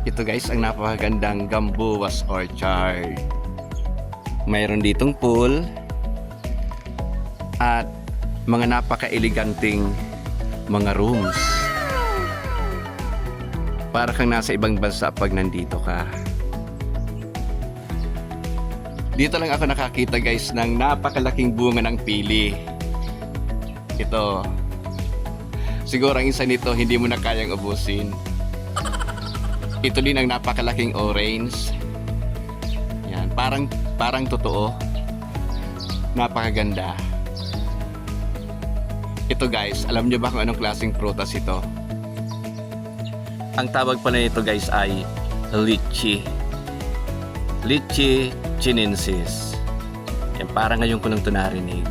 Ito guys, ang napakagandang Gambuwas Orchard. Mayroon ditong pool at mga napaka-eleganting mga rooms. Para kang nasa ibang bansa pag nandito ka. Dito lang ako nakakita guys ng napakalaking bunga ng pili. Ito. Siguro ang isa nito hindi mo na kayang ubusin. Ito din ang napakalaking orange. Yan, parang totoo. Napakaganda. Ito guys, alam nyo ba kung anong klaseng prutas ito? Ang tawag pala nito guys ay lychee. Lychee chinensis. Yan, parang ngayon ko lang ito narinig.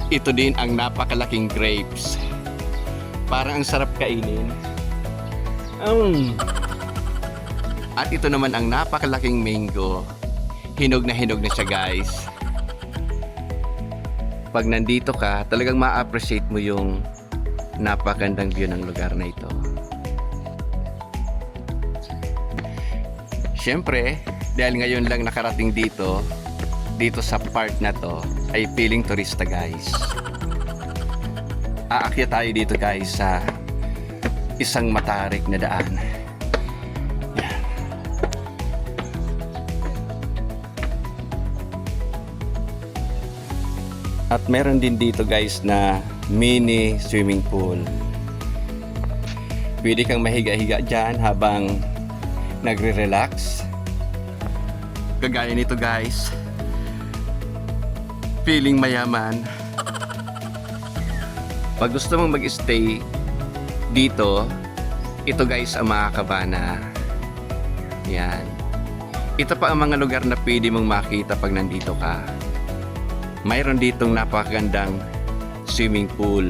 Ito din ang napakalaking grapes. Parang ang sarap kainin. At ito naman ang napakalaking mango. Hinog na siya guys. Pag nandito ka, talagang ma-appreciate mo yung napakagandang view ng lugar na ito. Siyempre, dahil ngayon lang nakarating dito sa part na to, ay feeling turista guys. Aakyat tayo dito guys sa isang matarik na daan. Yan. At meron din dito guys na mini swimming pool. Pwede kang mahiga-higa dyan habang nagre-relax. Kagaya nito guys, feeling mayaman. Pag gusto mong mag-stay dito, ito guys ang mga cabana. Yan. Ito pa ang mga lugar na pwede mong makita pag nandito ka. Mayroon ditong napakagandang swimming pool.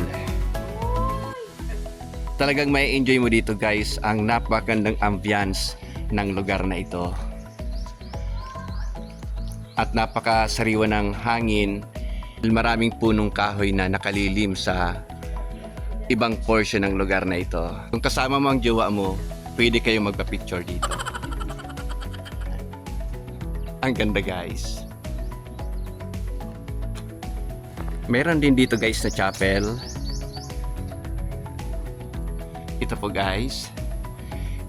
Talagang may enjoy mo dito guys ang napakagandang ambience ng lugar na ito. At napakasariwa ng hangin. Maraming punong kahoy na nakalilim sa ibang portion ng lugar na ito. Kung kasama mo ang jowa mo, pwede kayong magpa-picture dito. Ang ganda guys. Meron din dito guys na chapel. Ito po guys.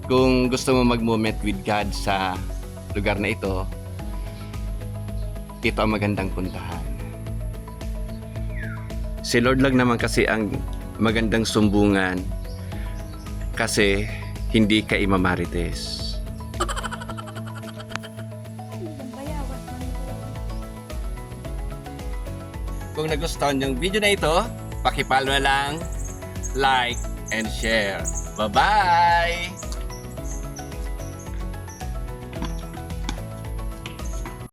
Kung gusto mo mag-moment with God sa lugar na ito ang magandang puntahan. Si Lord lang naman kasi ang magandang sumbungan kasi hindi ka imamarites. Kung nagustuhan yung video na ito, paki-follow na lang, like, and share. Bye-bye!